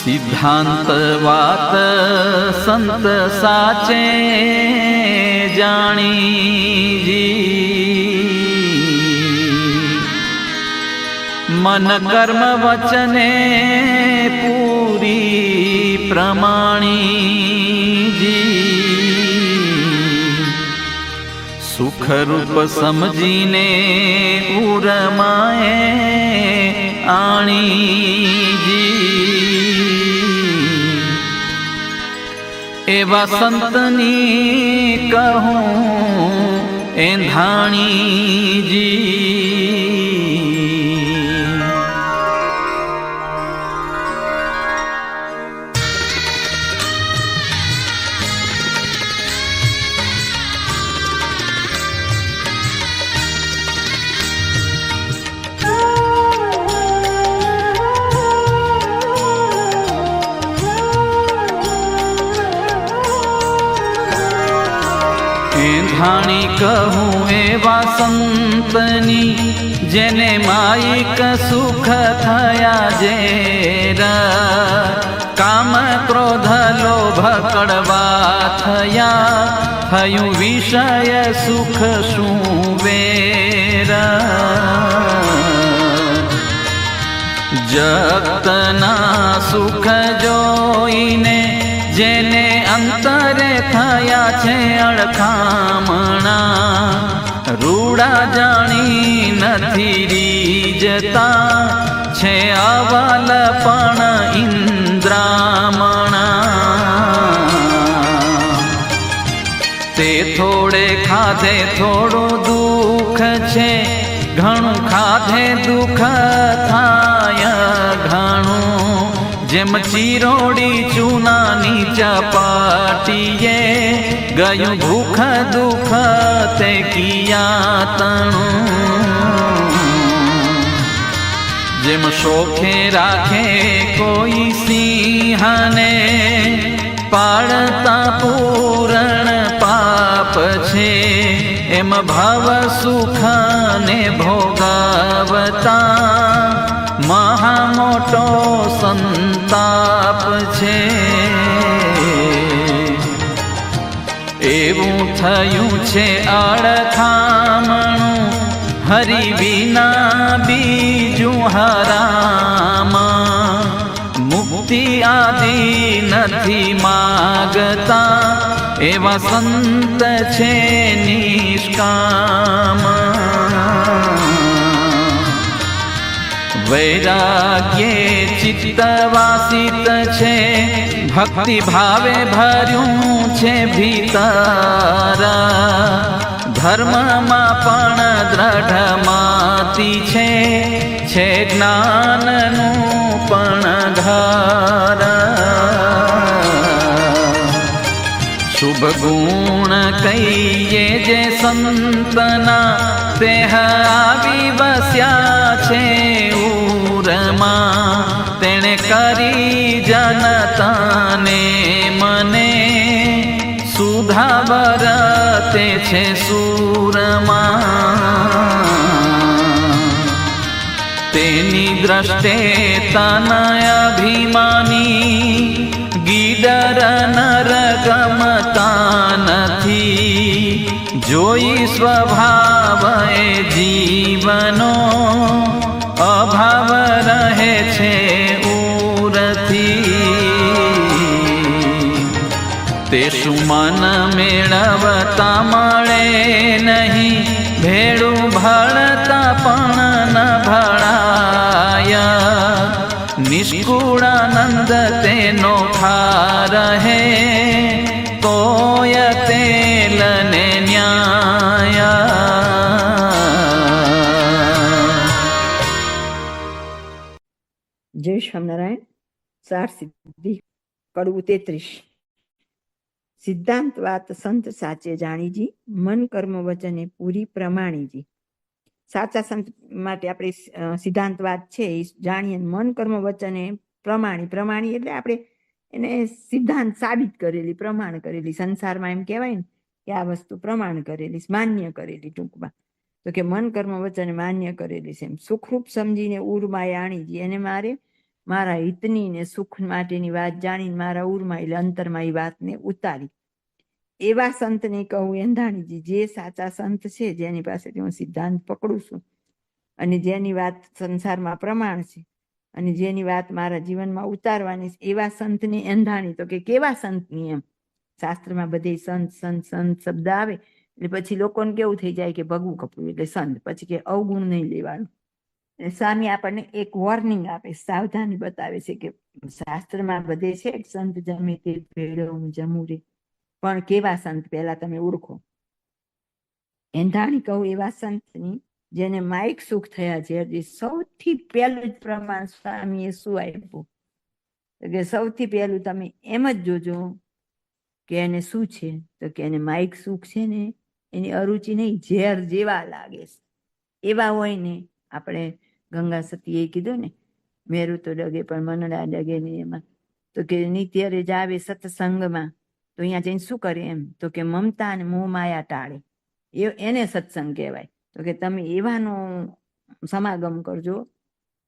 સિદ્ધાંત વાત સંત સાચે જાણીજી, મન કર્મ વચને પૂરી પ્રમાણીજી, સુખરૂપ સમજીને ઉરમાએ આણીજી, એવા સંતની કહું એંધાણીજી। એંધાણી કહું એવા સંતની જેને માયિક સુખ થયા જેર, કામ ક્રોધ લોભ કડવા થયા, થયું વિષય સુખ શું વેર। જગતના સુખ જોઈને જેને અંતરે થયા છે અળખામણા, રૂડા જાણી નથી રીજતા, છે અવલ પણ ઇન્દ્રામણા। તે થોડે ખાધે થોડું દુઃખ છે, ઘણું ખાધે દુઃખ થાય ઘણું, જેમ ચિરોડી ચૂનાની ચપાટીએ, ગયું ભૂખ દુઃખ તે કિયાતણું। જેમ શોખે રાખે કોઈ સિંહને, પાળતા પૂરણ પાપ છે, એમ ભવ સુખને ભોગવતા મહા મોટો સંતાપ છે। એવું થયું છે અળખામણું, હરિ વિના બીજું હરામાં, મુક્તિ આદિ નથી માગતા, એવા સંત છે નિષ્કામ। વૈરાગ્યે ચિત્ત વાસિત છે, ભક્તિ ભાવે ભર્યું છે ભીતર, ધર્મમાં પણ દ્રઢ માતી છે, છે જ્ઞાનનું પણ ઘર। શુભ ગુણ કહીએ જે સંતના, તે આવી વસ્યા છે ઉરમાં, તેણે કરી જનતાને મને, સુધાવર તે છે સુરમાં। તેની દ્રષ્ટે તન અભિમાની, ગીડર નર ગમતા નથી, જોઈ સ્વભાવ એ જીવનો, અભાવ રહે છે ઉરથી। તે શું મન મેળવતા મળે નહીં, ભેળું ભળતા પણ ન ભળાય, નિષ્કુળાનંદ તેનો ખા રહે, તોય તેલને ન્યાય। જય સ્વામિનારાયણ। સાર સિદ્ધિ કડવું 33। સિદ્ધાંત વાત સંત સાચે જાણીજી, મન કર્મ વચને પૂરી પ્રમાણીજી। સાચા સંત માટે આપણે સિદ્ધાંત વાત છે એ જાણીએ, મન કર્મ વચને પ્રમાણી, પ્રમાણી એટલે આપણે એને સિદ્ધાંત સાબિત કરેલી, પ્રમાણ કરેલી, સંસારમાં એમ કહેવાય ને કે આ વસ્તુ પ્રમાણ કરેલી, માન્ય કરેલી, ટૂંકમાં તો કે મન કર્મ વચન માન્ય કરેલી છે, એમ સુખરૂપ સમજીને ઉર્માએ આણીજી, એને મારે મારા હિતની ને સુખ માટેની વાત જાણીને મારા ઉરમાં એટલે અંતરમાં એ વાતને ઉતારી. એવા સંતને કહું એંધાણીજી, જે સાચા સંત છે, જેની પાસેથી હું સિદ્ધાંત પકડું છું અને જેની વાત સંસારમાં પ્રમાણ છે અને જેની વાત મારા જીવનમાં ઉતારવાની છે, એવા સંતની એંધાણી. તો કે કેવા સંતની? એમ શાસ્ત્રમાં બધે સંત સંત સંત શબ્દ આવે એટલે પછી લોકોને કેવું થઈ જાય કે ભગવું કપડું એટલે સંત, પછી કે અવગુણ નહીં લેવાનું. સ્વામી આપણને એક વોર્નિંગ આપે, સાવધાની બતાવે છે કે શાસ્ત્રમાં બધે છે સંત જમે તે ભેળવું જમું રે, પણ કેવા સંત પહેલા તમે ઓળખો. એંધાણી કહું એવા સંતની જેને માઇક સુખ થયા છે. સૌથી પહેલું જ પ્રમાણ સ્વામીએ શું આપ્યું કે સૌથી પહેલું તમે એમ જ જોજો કે એને શું છે, તો કે એને માઇક સુખ છે ને એની અરુચિ નહીં, ઝેર જેવા લાગે છે એવા હોય ને. આપણે ગંગા સતીએ કીધું ને, મેરું તો ડગે પણ મનડા ડગે ને. એમાં તો કે નિત્ય રે જાવે સત્સંગમાં, તો અહીંયા જઈને શું કરે? એમ તો કે મમતા અને મોહ માયા ટાળે, એને સત્સંગ કહેવાય. તો કે તમે એવાનો સમાગમ કરજો,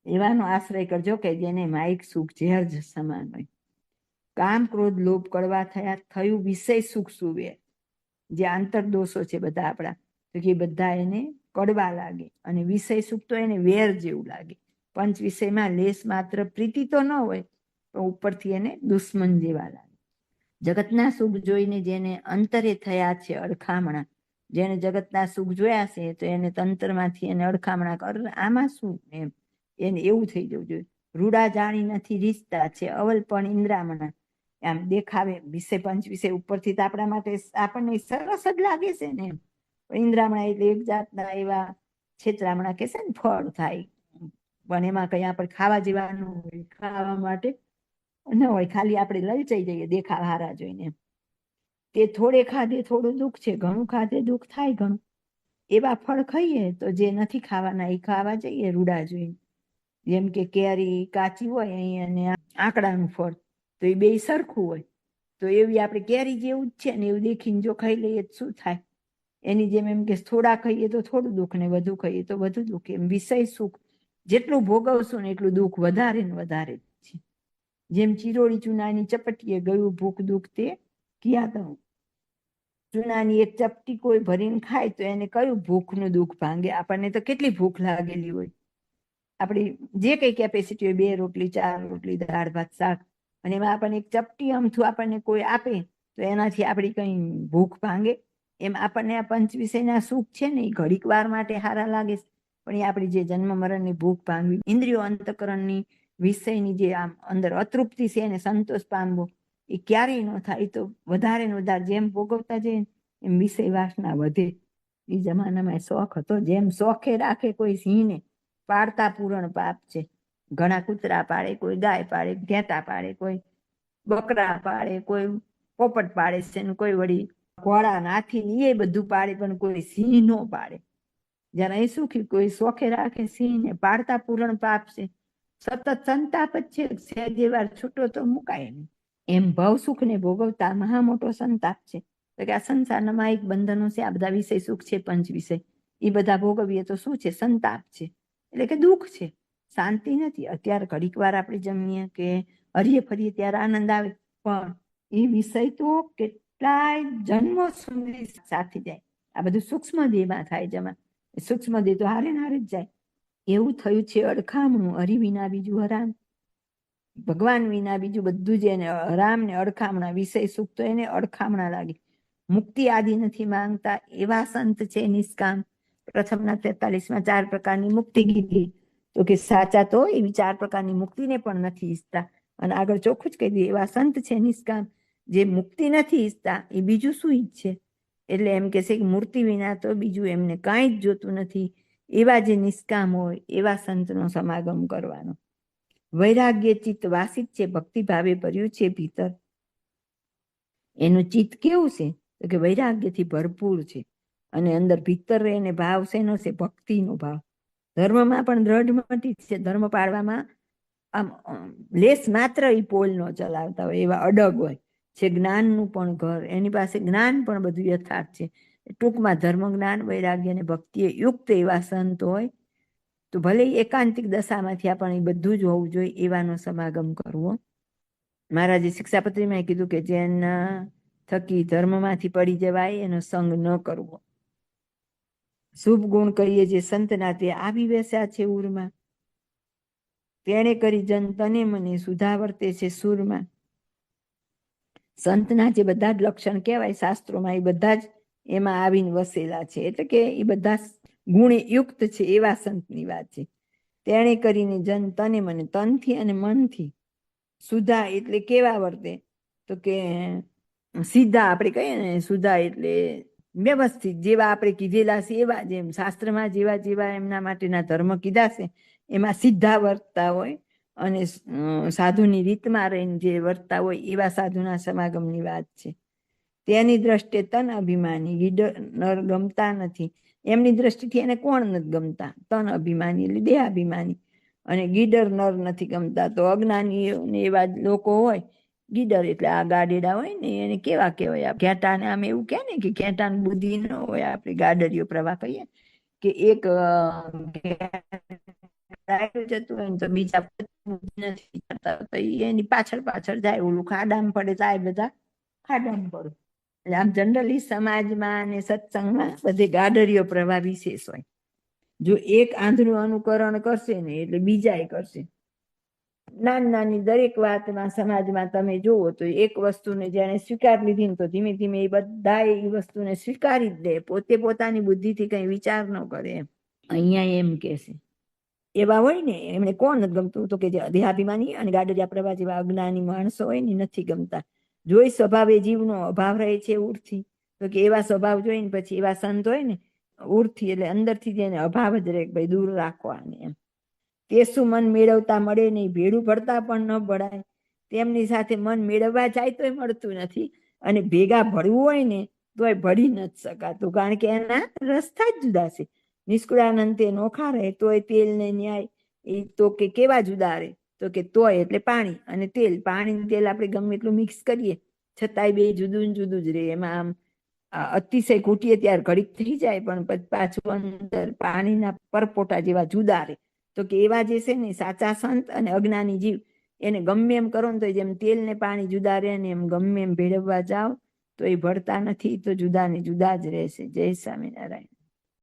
એવાનો આશ્રય કરજો કે જેને માઇક સુખ ઝેર જ સમાન હોય. કામ ક્રોધ લોભ કડવા થયા, થયું વિષય સુખ સુવે. જે આંતરદોષો છે બધા આપણા, તો કે બધા એને કડવા લાગે અને વિષય સુખ તો એને વેર જેવું લાગે. પંચ વિષયમાં લેશ માત્ર પ્રીતિ તો ન હોય, પણ ઉપરથી એને દુશ્મન જેવા લાગે. જગતના સુખ જોઈને જેને અંતરે થયા છે અડખામણા, જેને જગતના સુખ જોયા છે તો એને તંત્રમાંથી એને અડખામણા કર, આમાં શું એમ એને એવું થઈ જવું જોઈએ. રૂડા જાણી નથી રીસતા છે અવલ પણ ઇન્દ્રામણા. આમ દેખાવે વિષય પંચ વિષય ઉપરથી તો આપણા માટે આપણને સરસ જ લાગે છે ને. ઇન્દ્રામણા એટલે એક જાતના એવા છેતરામણા કે છે ને, ફળ થાય પણ એમાં કઈ આપણે ખાવા જેવાનું હોય, ખાવા માટે ન હોય, ખાલી આપણે લલચાઈ જઈએ દેખાવ હારા જોઈને. તે થોડે ખાધે થોડું દુઃખ છે, ઘણું ખાધે દુઃખ થાય ઘણું. એવા ફળ ખાઈએ તો જે નથી ખાવાના એ ખાવા જઈએ રૂડા જોઈને. જેમ કે કેરી કાચી હોય અહીંયા અને આંકડાનું ફળ, તો એ બે સરખું હોય, તો એવી આપણે કેરી જેવું જ છે ને એવું દેખીને જો ખાઈ લઈએ તો શું થાય? એની જેમ એમ કે થોડા ખાઈએ તો થોડું દુઃખ ને વધુ ખાઈએ તો વધુ દુઃખ. એમ વિષય સુખ જેટલું ભોગવશું ને એટલું દુઃખ વધારે ને વધારે છે. જેમ ચિરોડી ચૂનાની ચપટીએ ગયું ભૂખ દુઃખ તે કિયા દઉં. ચૂનાની એક ચપટી કોઈ ભરીને ખાય તો એને કયું ભૂખનું દુઃખ ભાંગે? આપણને તો કેટલી ભૂખ લાગેલી હોય, આપણી જે કઈ કેપેસિટી હોય, 2 રોટલી 4 રોટલી દાળ ભાત શાક, અને એમાં આપણને એક ચપટી અમથું આપણને કોઈ આપે તો એનાથી આપણી કઈ ભૂખ ભાંગે? એમ આપણને આ પંચ વિષયના સુખ છે ને એ ઘડીક વાર માટે સારા લાગે છે, પણ એ આપણી જે જન્મ મરણની ભૂખ ભાંગવી, ઇન્દ્રિયો અંતકરણની વિષયની જે આમ અંદર અતૃપ્તિ છે એને સંતોષ પામવો, એ ક્યારેય ન થાય. એ તો વધારે ને વધારે જેમ ભોગવતા જઈએ એમ વિષય વાસના વધે. એ જમાનામાં શોખ હતો, જેમ શોખે રાખે કોઈ સિંહને પાળતા પૂરણ પાપ છે. ઘણા કૂતરા પાડે, કોઈ ગાય પાડે, ઘેટા પાડે, કોઈ બકરા પાડે, કોઈ પોપટ પાડે છે ને કોઈ વળી ઘોડા હાથી એ બધું પાડે, પણ કોઈ સિંહ નો પાડે. જયારે અહીં સુખી કોઈ શોખે રાખે સિંહને, પાડતા પૂરણ પાપ છે. સતત સંતાપ જ છે, સહેજે વાર છૂટો તો મુકાય નહીં. એમ ભવ સુખ ને ભોગવતા મહા મોટો સંતાપ છે. તો કે આ સંસારના માયિક બંધનો છે, આ બધા વિષય સુખ છે પંચ વિષય, એ બધા ભોગવીએ તો શું છે? સંતાપ છે, એટલે કે દુઃખ છે, શાંતિ નથી. અત્યારે ઘડીક વાર આપણે જમીએ કે હરીએ ફરીએ ત્યારે આનંદ આવે, પણ એ વિષય તો કેટલાય જન્મો સુધી સાથે જાય. આ બધું સૂક્ષ્મ દેહમાં થાય જમા, સૂક્ષ્મ દેહ તો હારે ને હારે જ જાય. એવું થયું છે અડખામણું, હરી વિના બીજું હરામ. ભગવાન વિના બીજું બધું જ એને હરામ ને અડખામણા. વિષય સુખ તો એને અડખામણા લાગે. મુક્તિ આદિ નથી માંગતા એવા સંત છે નિષ્કામ. પ્રથમના 43માં 4 પ્રકારની મુક્તિ કીધી, તો કે સાચા તો એવી 4 પ્રકારની મુક્તિને પણ નથી ઈચ્છતા. અને આગળ ચોખ્ખું જ કહી દે એવા સંત છે નિષ્કામ, જે મુક્તિ નથી ઈચ્છતા એ બીજું શું ઈચ્છે? એટલે એમ કે છે કે મૂર્તિ વિના તો બીજું એમને કાંઈ જ જોતું નથી. એવા જે નિષ્કામ હોય એવા સંતનો સમાગમ કરવાનો. વૈરાગ્ય ચિત્ત વાસિત છે, ભક્તિ ભાવે ભર્યું છે ભીતર. એનું ચિત્ત કેવું છે? તો કે વૈરાગ્યથી ભરપૂર છે, અને અંદર ભીતર એને ભાવ શેનો છે? ભક્તિનો ભાવ. ધર્મમાં પણ દ્રઢમતી છે, ધર્મ પાળવામાં આમ લેસ માત્ર એ પોલ ન ચલાવતા હોય, એવા અડગ હોય છે. જ્ઞાનનું પણ ઘર, એની પાસે જ્ઞાન પણ બધું યથાર્થ છે. ટૂંકમાં ધર્મ જ્ઞાન વૈરાગ્ય અને ભક્તિએ યુક્ત એવા સંત હોય તો ભલે એકાંતિક દશામાંથી આપણને બધું જ હોવું જોઈએ એવાનો સમાગમ કરવો. મહારાજે શિક્ષાપત્રીમાં કીધું કે જેના થકી ધર્મમાંથી પડી જવાય એનો સંગ ન કરવો. શુભ ગુણ કરીએ જે સંતના તે આવી બેસ્યા છે ઉરમાં, તેણે કરી જન તને મને સુધાવર્તે છે સુરમાં. સંતના જે બધા જ લક્ષણ કહેવાય શાસ્ત્રોમાં એ બધા જ એમાં આવીને વસેલા છે, એટલે કે એ બધા ગુણે યુક્ત છે એવા સંતની વાત છે. તેણે કરીને જન તને મને, તનથી અને મનથી, સુધા એટલે કેવા વર્તે, તો કે સીધા આપણે કહીએ ને, સુધા એટલે વ્યવસ્થિત, જેવા આપણે કીધેલા છે એવા, જેમ શાસ્ત્રમાં જેવા જેવા એમના માટેના ધર્મ કીધા છે એમાં સીધા વર્તતા હોય, અને સાધુની રીતમાં રહીને જે વર્તતા હોય એવા સાધુના સમાગમની વાત છે. તેની દ્રષ્ટિએ તન અભિમાની ગીડર નર ગમતા નથી. એમની દ્રષ્ટિથી એને કોણ નથી ગમતા? તન અભિમાની એટલે દેહાભિમાની, અને ગીડર નર નથી ગમતા. તો અજ્ઞાની એવા લોકો હોય, ગીડર એટલે આ ગાડેડા હોય ને એને કેવા કહેવાય? ઘેટાને આમ એવું કહે ને કે ઘેટાને બુદ્ધિ ન હોય, આપણે ગાડરિયો પ્રવાહ કહીએ કે એક જતું હોય ને તો બીજા નથી કરતા, તો એની પાછળ પાછળ જાય, ઓલું ખાડામાં પડે તો આ બધા ખાડામાં પડે. એટલે આમ જનરલી સમાજમાં અને સત્સંગમાં બધે ગાડરિયો પ્રવાહ વિશેષ હોય. જો એક આંધળું અનુકરણ કરશે ને એટલે બીજા કરશે. નાની નાની દરેક વાતમાં સમાજમાં તમે જુઓ તો એક વસ્તુને જેને સ્વીકાર લીધી ને તો ધીમે ધીમે એ બધા એ વસ્તુને સ્વીકારી જ દે, પોતે પોતાની બુદ્ધિથી કઈ વિચાર ન કરે. અહીંયા એમ કે છે એવા હોય ને એમને કોણ નથી ગમતું? તો કે જે દેહાભિમાની અને ગાડરિયા પ્રવાહ જેવા અજ્ઞાની માણસો હોય ને નથી ગમતા. જોઈ સ્વભાવે જીવનો અભાવ રહે છે ઉરથી, તો કે એવા સ્વભાવ જોઈને પછી એવા સંત હોય ને ઉરથી એટલે અંદરથી જેને અભાવ જ રહે, ભાઈ દૂર રાખવાને એમ. તે શું મન મેળવતા મળે નહીં, ભેડું ભળતા પણ ન ભળાય. તેમની સાથે મન મેળવવા જાય તોય મળતું નથી, અને ભેગા ભળવું હોય ને તોય ભળી નથી શકાતું, કારણ કે એના રસ્તા જ જુદા છે. નિષ્કુળાનંદ તે નોખા રહે તોય તેલ ને ન્યાય, એ તો કે કેવા જુદા રહે? તો કે તોય એટલે પાણી અને તેલ, પાણી તેલ આપણે ગમે એટલું મિક્સ કરીએ છતાંય બે જુદું જુદું જ રહે. એમાં આમ અતિશય ઘૂંટીએ ત્યારે ઘડીક થઈ જાય, પણ પાછું અંદર પાણીના પરપોટા જેવા જુદા રહે. તો કે એવા જે છે ને સાચા સંત અને અજ્ઞાની જીવ, એને ગમે એમ કરો ને તો જેમ તેલ ને પાણી જુદા રહે ને એમ ગમે એમ ભેળવવા જાઓ તો એ ભળતા નથી, તો જુદા ને જુદા જ રહેશે. જય સ્વામિનારાયણ.